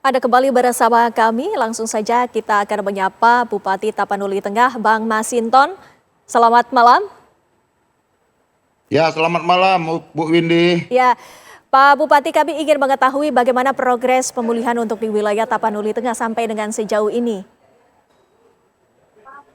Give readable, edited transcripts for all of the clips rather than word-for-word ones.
Ada kembali bersama kami, langsung saja kita akan menyapa Bupati Tapanuli Tengah, Bang Masinton. Selamat malam. Ya, selamat malam Bu Windy. Ya, Pak Bupati, kami ingin mengetahui bagaimana progres pemulihan untuk di wilayah Tapanuli Tengah sampai dengan sejauh ini.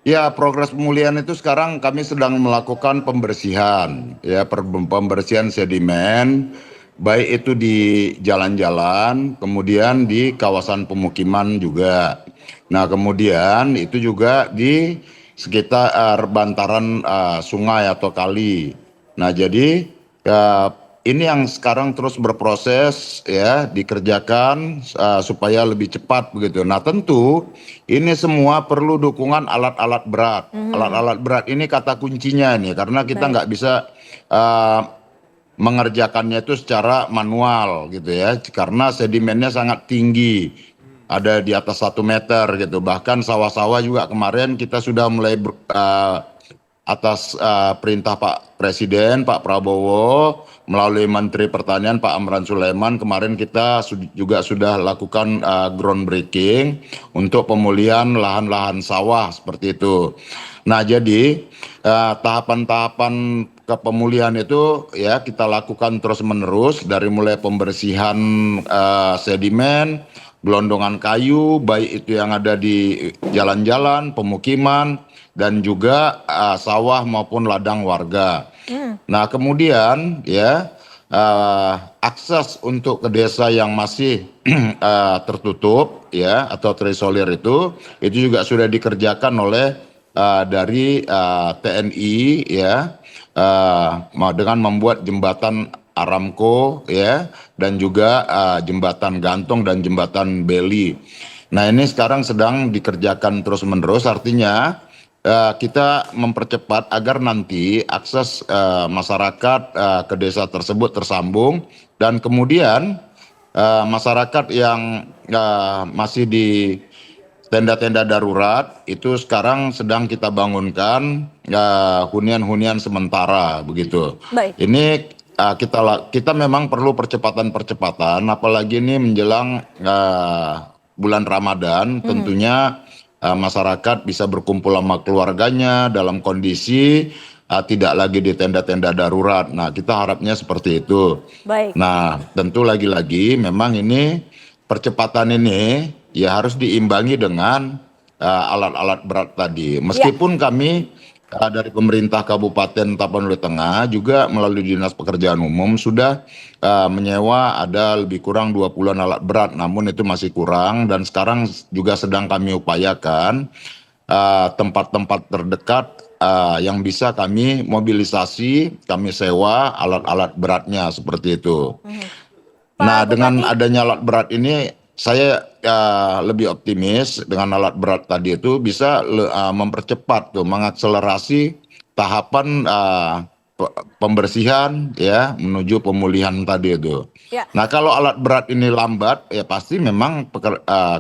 Ya, progres pemulihan itu sekarang kami sedang melakukan pembersihan, ya, pembersihan sedimen, baik itu di jalan-jalan, kemudian di kawasan pemukiman juga. Nah, kemudian itu juga di sekitar bantaran sungai atau kali. Nah, jadi ini yang sekarang terus berproses ya dikerjakan supaya lebih cepat begitu. Nah, tentu ini semua perlu dukungan alat-alat berat. Alat-alat berat ini kata kuncinya nih karena kita Baik. nggak bisa mengerjakannya itu secara manual gitu ya karena sedimennya sangat tinggi. Ada di atas 1 meter gitu. Bahkan sawah-sawah juga kemarin kita sudah mulai atas perintah Pak Presiden, Pak Prabowo, melalui Menteri Pertanian Pak Amran Sulaiman, kemarin kita juga sudah lakukan groundbreaking untuk pemulihan lahan-lahan sawah seperti itu. Nah, jadi tahapan-tahapan kepemulihan itu ya kita lakukan terus-menerus dari mulai pembersihan sedimen, gelondongan kayu, baik itu yang ada di jalan-jalan, pemukiman, dan juga sawah maupun ladang warga. Nah, kemudian ya akses untuk ke desa yang masih tertutup ya atau terisolir itu juga sudah dikerjakan oleh dari TNI ya dengan membuat jembatan Aramco ya dan juga jembatan gantung dan jembatan beli. Nah, ini sekarang sedang dikerjakan terus-menerus, artinya kita mempercepat agar nanti akses masyarakat ke desa tersebut tersambung dan kemudian masyarakat yang masih di tenda-tenda darurat itu sekarang sedang kita bangunkan hunian-hunian sementara begitu. Baik. Ini kita memang perlu percepatan-percepatan, apalagi ini menjelang bulan Ramadan, tentunya masyarakat bisa berkumpul sama keluarganya dalam kondisi tidak lagi di tenda-tenda darurat. Nah, kita harapnya seperti itu. Baik. Nah, tentu lagi-lagi memang ini percepatan ini ya harus diimbangi dengan alat-alat berat tadi. Meskipun kami dari pemerintah Kabupaten Tapanuli Tengah juga melalui Dinas Pekerjaan Umum sudah menyewa ada lebih kurang 20-an alat berat, namun itu masih kurang dan sekarang juga sedang kami upayakan tempat-tempat terdekat yang bisa kami mobilisasi, kami sewa alat-alat beratnya seperti itu. Nah, Pak dengan Bupati, adanya alat berat ini, saya lebih optimis dengan alat berat tadi itu bisa mempercepat tuh, mengakselerasi tahapan pembersihan ya menuju pemulihan tadi itu. ya. Nah, kalau alat berat ini lambat, ya pasti memang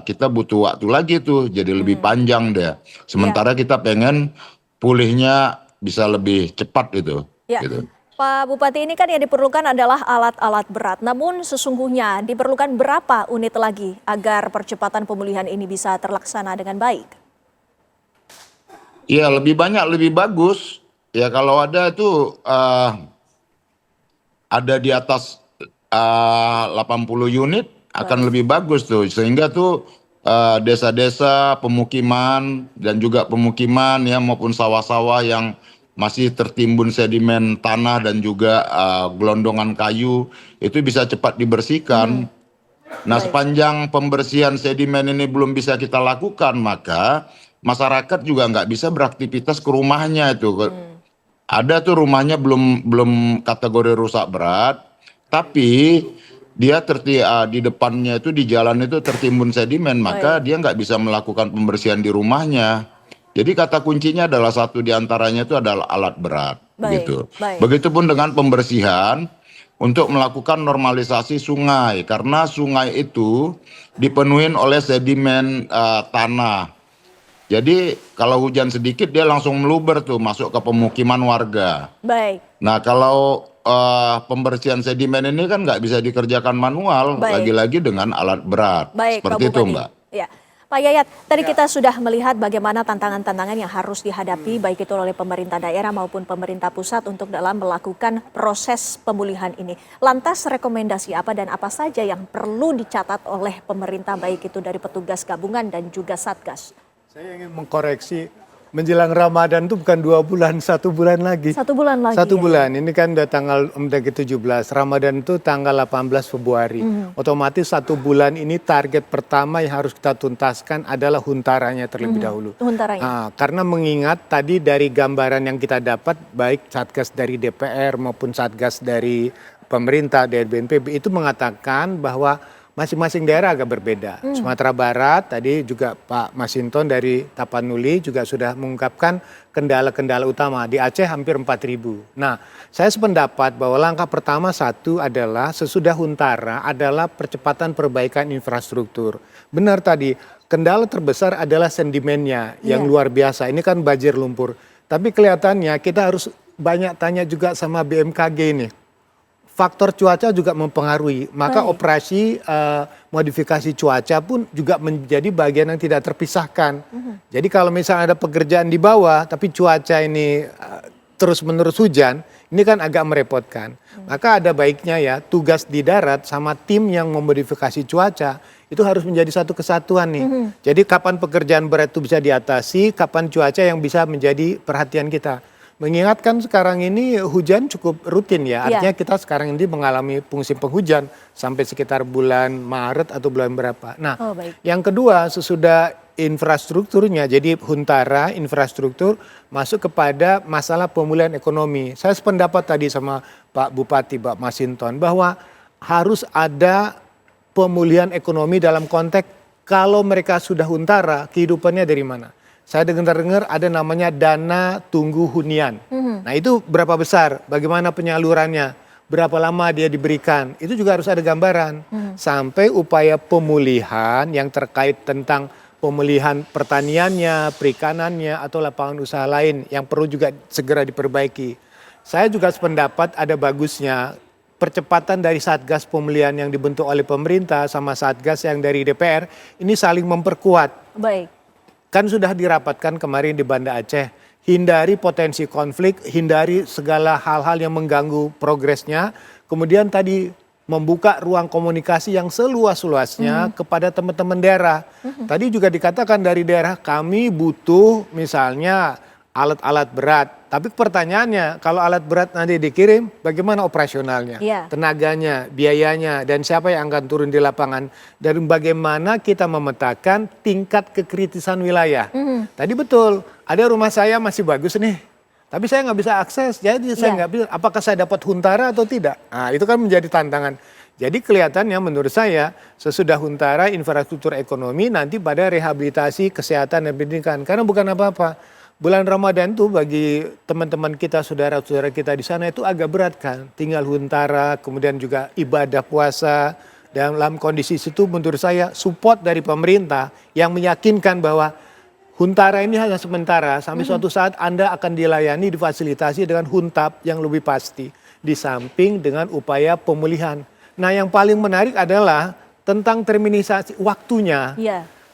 kita butuh waktu lagi tuh, jadi lebih panjang deh. Sementara kita pengen pulihnya bisa lebih cepat itu. Ya, Gitu. Pak Bupati, ini kan yang diperlukan adalah alat-alat berat. Namun sesungguhnya diperlukan berapa unit lagi agar percepatan pemulihan ini bisa terlaksana dengan baik? Iya, lebih banyak lebih bagus. Ya kalau ada itu ada di atas 80 unit akan Baik. lebih bagus tuh. Sehingga tuh desa-desa, pemukiman dan juga pemukiman ya maupun sawah-sawah yang masih tertimbun sedimen tanah dan juga gelondongan kayu itu bisa cepat dibersihkan. Nah, Baik. sepanjang pembersihan sedimen ini belum bisa kita lakukan, maka masyarakat juga nggak bisa beraktivitas ke rumahnya itu. Ada tuh rumahnya belum belum kategori rusak berat, tapi dia di depannya itu di jalan itu tertimbun sedimen, maka Baik. dia nggak bisa melakukan pembersihan di rumahnya. Jadi kata kuncinya adalah satu di antaranya itu adalah alat berat, Baik. begitu. Baik. Begitupun dengan pembersihan untuk melakukan normalisasi sungai, karena sungai itu dipenuhi oleh sedimen tanah. Jadi kalau hujan sedikit dia langsung meluber tuh masuk ke pemukiman warga. Baik. Nah, kalau pembersihan sedimen ini kan nggak bisa dikerjakan manual, Baik. lagi-lagi dengan alat berat. Baik, Pak Seperti itu, Bupati. Mbak. Ya. Pak Yayat, tadi kita sudah melihat bagaimana tantangan-tantangan yang harus dihadapi baik itu oleh pemerintah daerah maupun pemerintah pusat untuk dalam melakukan proses pemulihan ini. Lantas rekomendasi apa dan apa saja yang perlu dicatat oleh pemerintah baik itu dari petugas gabungan dan juga Satgas? Saya ingin mengkoreksi, menjelang Ramadan itu bukan 2 bulan, 1 bulan lagi. 1 bulan lagi. 1 ya? bulan, ini kan udah tanggal ke-17, Ramadan itu tanggal 18 Februari. Otomatis 1 bulan ini target pertama yang harus kita tuntaskan adalah huntaranya terlebih dahulu. Huntaranya. Karena mengingat tadi dari gambaran yang kita dapat, baik Satgas dari DPR maupun Satgas dari pemerintah, dari BNPB itu mengatakan bahwa masing-masing daerah agak berbeda. Sumatera Barat tadi juga Pak Masinton dari Tapanuli juga sudah mengungkapkan kendala-kendala utama. Di Aceh hampir 4.000. Nah, saya sependapat bahwa langkah pertama satu adalah sesudah huntara adalah percepatan perbaikan infrastruktur. Benar tadi, kendala terbesar adalah sedimennya yang luar biasa. Ini kan banjir lumpur. Tapi kelihatannya kita harus banyak tanya juga sama BMKG ini. Faktor cuaca juga mempengaruhi, maka operasi modifikasi cuaca pun juga menjadi bagian yang tidak terpisahkan. Jadi kalau misalnya ada pekerjaan di bawah, tapi cuaca ini terus-menerus hujan, ini kan agak merepotkan. Maka ada baiknya ya tugas di darat sama tim yang memodifikasi cuaca itu harus menjadi satu kesatuan nih. Jadi kapan pekerjaan berat itu bisa diatasi, kapan cuaca yang bisa menjadi perhatian kita. Mengingatkan sekarang ini hujan cukup rutin ya, artinya kita sekarang ini mengalami musim penghujan sampai sekitar bulan Maret atau bulan berapa. Nah, yang kedua sesudah infrastrukturnya, jadi huntara infrastruktur masuk kepada masalah pemulihan ekonomi. Saya sependapat tadi sama Pak Bupati, Pak Masinton, bahwa harus ada pemulihan ekonomi dalam konteks kalau mereka sudah huntara, kehidupannya dari mana? Saya dengar-dengar ada namanya dana tunggu hunian. Nah itu berapa besar, bagaimana penyalurannya, berapa lama dia diberikan. Itu juga harus ada gambaran. Sampai upaya pemulihan yang terkait tentang pemulihan pertaniannya, perikanannya, atau lapangan usaha lain yang perlu juga segera diperbaiki. Saya juga sependapat ada bagusnya percepatan dari Satgas pemulihan yang dibentuk oleh pemerintah sama Satgas yang dari DPR ini saling memperkuat. Baik. Kan sudah dirapatkan kemarin di Banda Aceh, hindari potensi konflik, hindari segala hal-hal yang mengganggu progresnya. Kemudian tadi membuka ruang komunikasi yang seluas-luasnya kepada teman-teman daerah. Tadi juga dikatakan dari daerah kami butuh misalnya alat-alat berat. Tapi pertanyaannya kalau alat berat nanti dikirim bagaimana operasionalnya, tenaganya, biayanya, dan siapa yang akan turun di lapangan. Dan bagaimana kita memetakan tingkat kekritisan wilayah. Tadi betul, ada rumah saya masih bagus nih. Tapi saya nggak bisa akses, jadi saya nggak bisa apakah saya dapat huntara atau tidak. Nah itu kan menjadi tantangan. Jadi kelihatannya menurut saya sesudah huntara infrastruktur ekonomi nanti pada rehabilitasi kesehatan dan pendidikan. Karena bukan apa-apa. Bulan Ramadan tuh bagi teman-teman kita, saudara-saudara kita di sana itu agak berat kan. Tinggal huntara, kemudian juga ibadah puasa. Dalam kondisi itu menurut saya support dari pemerintah yang meyakinkan bahwa huntara ini hanya sementara. Sampai suatu saat Anda akan dilayani, difasilitasi dengan huntap yang lebih pasti. Di samping dengan upaya pemulihan. Nah yang paling menarik adalah tentang terminisasi waktunya.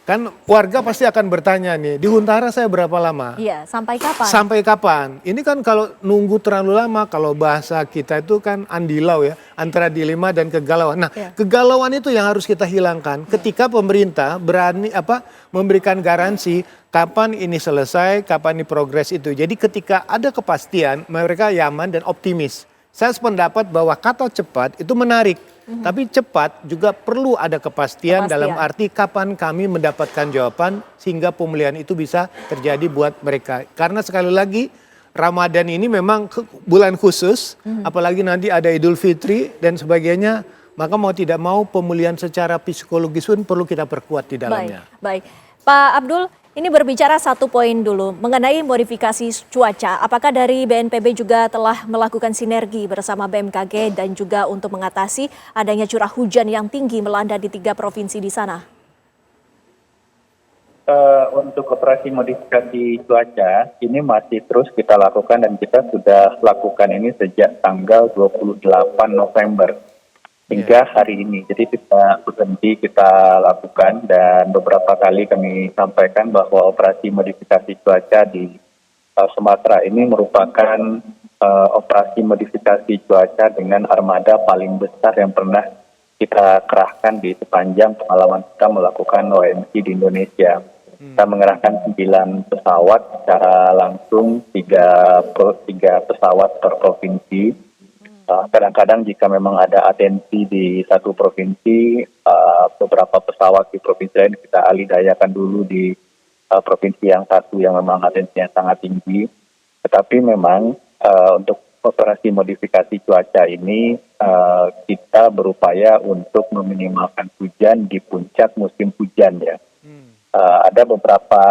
Kan warga pasti akan bertanya nih, di huntara saya berapa lama? Iya, sampai kapan? Sampai kapan? Ini kan kalau nunggu terlalu lama, kalau bahasa kita itu kan andilau ya, antara dilema dan kegalauan. Nah, kegalauan itu yang harus kita hilangkan ketika pemerintah berani memberikan garansi kapan ini selesai, kapan ini progres itu. Jadi ketika ada kepastian, mereka nyaman dan optimis. Saya sependapat bahwa kata cepat itu menarik. Tapi cepat juga perlu ada kepastian dalam arti kapan kami mendapatkan jawaban sehingga pemulihan itu bisa terjadi buat mereka. Karena sekali lagi Ramadan ini memang bulan khusus, apalagi nanti ada Idul Fitri dan sebagainya, maka mau tidak mau pemulihan secara psikologis pun perlu kita perkuat di dalamnya. Baik. Pak Abdul, ini berbicara satu poin dulu mengenai modifikasi cuaca. Apakah dari BNPB juga telah melakukan sinergi bersama BMKG dan juga untuk mengatasi adanya curah hujan yang tinggi melanda di 3 provinsi di sana? Untuk operasi modifikasi cuaca ini masih terus kita lakukan dan kita sudah lakukan ini sejak tanggal 28 November hingga hari ini. Jadi kita berhenti kita lakukan dan beberapa kali kami sampaikan bahwa operasi modifikasi cuaca di Sumatera ini merupakan operasi modifikasi cuaca dengan armada paling besar yang pernah kita kerahkan di sepanjang pengalaman kita melakukan OMC di Indonesia. Kita mengerahkan 9 pesawat secara langsung, 3 pesawat per provinsi. Kadang-kadang jika memang ada atensi di satu provinsi, beberapa pesawat di provinsi lain kita alih-dayakan dulu di provinsi yang satu yang memang atensinya sangat tinggi. Tetapi memang untuk operasi modifikasi cuaca ini kita berupaya untuk meminimalkan hujan di puncak musim hujan ya. Ada beberapa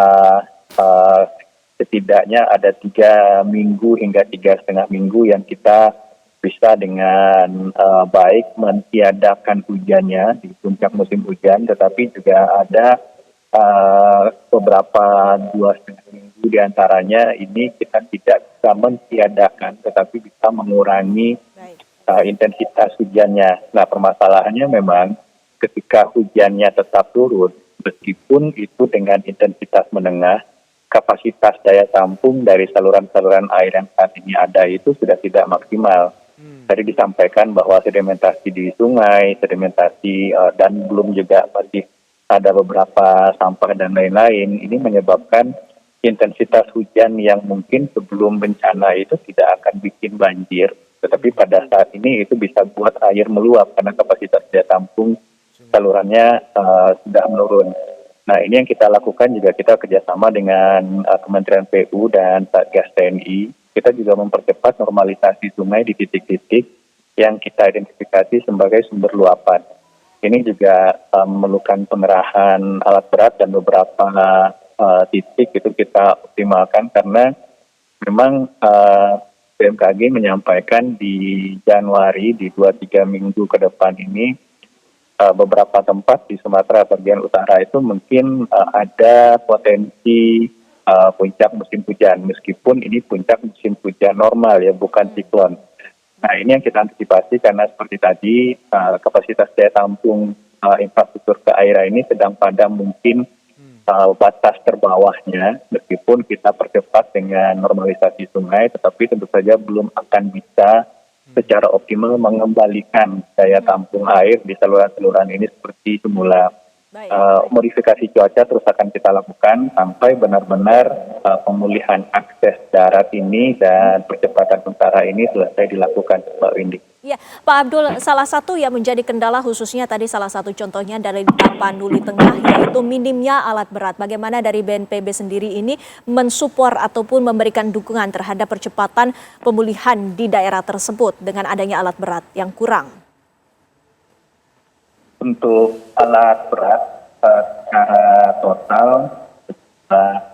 setidaknya ada 3 minggu hingga 3,5 minggu yang kita bisa dengan baik mentiadakan hujannya di puncak musim hujan, tetapi juga ada beberapa 2,5 minggu diantaranya ini kita tidak bisa mentiadakan, tetapi bisa mengurangi intensitas hujannya. Nah, permasalahannya memang ketika hujannya tetap turun, meskipun itu dengan intensitas menengah, kapasitas daya tampung dari saluran-saluran air yang saat ini ada itu sudah tidak maksimal. Tadi disampaikan bahwa sedimentasi di sungai, sedimentasi dan belum juga masih ada beberapa sampah dan lain-lain. Ini menyebabkan intensitas hujan yang mungkin sebelum bencana itu tidak akan bikin banjir, tetapi pada saat ini itu bisa buat air meluap karena kapasitas daya tampung salurannya sudah menurun. Nah, ini yang kita lakukan juga kita kerjasama dengan Kementerian PU dan Satgas TNI. Kita juga mempercepat normalisasi sungai di titik-titik yang kita identifikasi sebagai sumber luapan. Ini juga memerlukan pengerahan alat berat dan beberapa titik itu kita optimalkan karena memang BMKG menyampaikan di Januari di 2-3 minggu ke depan ini beberapa tempat di Sumatera bagian utara itu mungkin ada potensi puncak musim hujan, meskipun ini puncak musim hujan normal ya, bukan siklon. Nah, ini yang kita antisipasi karena seperti tadi kapasitas daya tampung infrastruktur keairan ini sedang pada mungkin batas terbawahnya, meskipun kita percepat dengan normalisasi sungai, tetapi tentu saja belum akan bisa secara optimal mengembalikan daya tampung air di saluran-saluran ini seperti semula. Modifikasi cuaca terus akan kita lakukan sampai benar-benar pemulihan akses darat ini dan percepatan sementara ini selesai dilakukan, Mbak Windy. Ya, Pak Abdul, salah satu yang menjadi kendala khususnya tadi salah satu contohnya dari Tapanuli Tengah yaitu minimnya alat berat. Bagaimana dari BNPB sendiri ini mensupport ataupun memberikan dukungan terhadap percepatan pemulihan di daerah tersebut dengan adanya alat berat yang kurang? Untuk alat berat secara total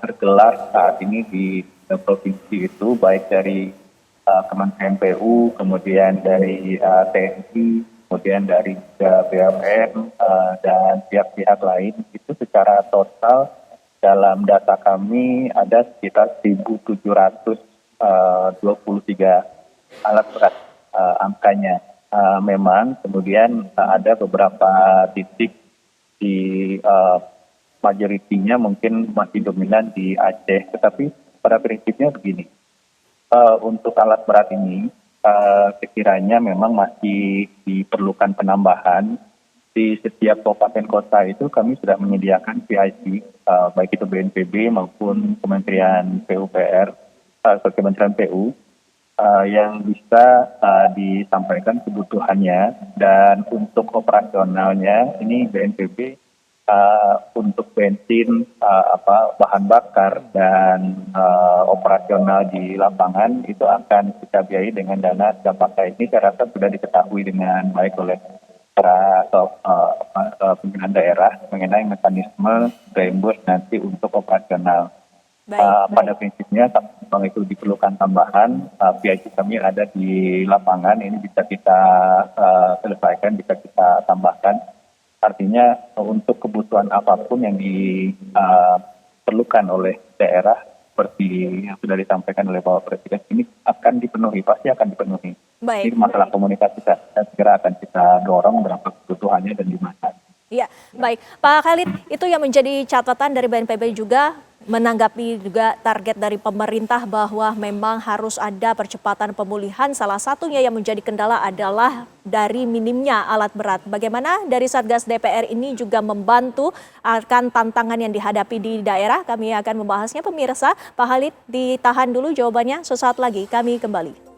tergelar saat ini di provinsi itu baik dari Kementerian PU, kemudian dari TNI, kemudian dari BUMN dan pihak-pihak lain itu secara total dalam data kami ada sekitar 1.723 alat berat angkanya. Memang kemudian ada beberapa titik di majoritinya mungkin masih dominan di Aceh, tetapi pada prinsipnya begini. Untuk alat berat ini sekiranya memang masih diperlukan penambahan. Di setiap kabupaten kota itu kami sudah menyediakan PIC, baik itu BNPB maupun Kementerian PUPR, Kementerian PU, yang bisa disampaikan kebutuhannya, dan untuk operasionalnya ini BNPB untuk bensin, bahan bakar dan operasional di lapangan itu akan kita biayai dengan dana Jakarta. Ini saya rasa sudah diketahui dengan baik oleh para pimpinan daerah mengenai mekanisme reimburse nanti untuk operasional. Pada prinsipnya kalau itu diperlukan tambahan, PIC kami ada di lapangan, ini bisa kita selesaikan, bisa kita tambahkan. Artinya untuk kebutuhan apapun yang diperlukan oleh daerah seperti yang sudah disampaikan oleh Bapak Presiden ini akan dipenuhi, pasti akan dipenuhi. Jadi Baik. masalah komunikasi saya kira akan kita dorong berapa kebutuhannya dan di mana. Ya, baik. Pak Khalid, itu yang menjadi catatan dari BNPB juga menanggapi juga target dari pemerintah bahwa memang harus ada percepatan pemulihan. Salah satunya yang menjadi kendala adalah dari minimnya alat berat. Bagaimana dari Satgas DPR ini juga membantu akan tantangan yang dihadapi di daerah? Kami akan membahasnya pemirsa. Pak Khalid, ditahan dulu jawabannya, sesaat lagi kami kembali.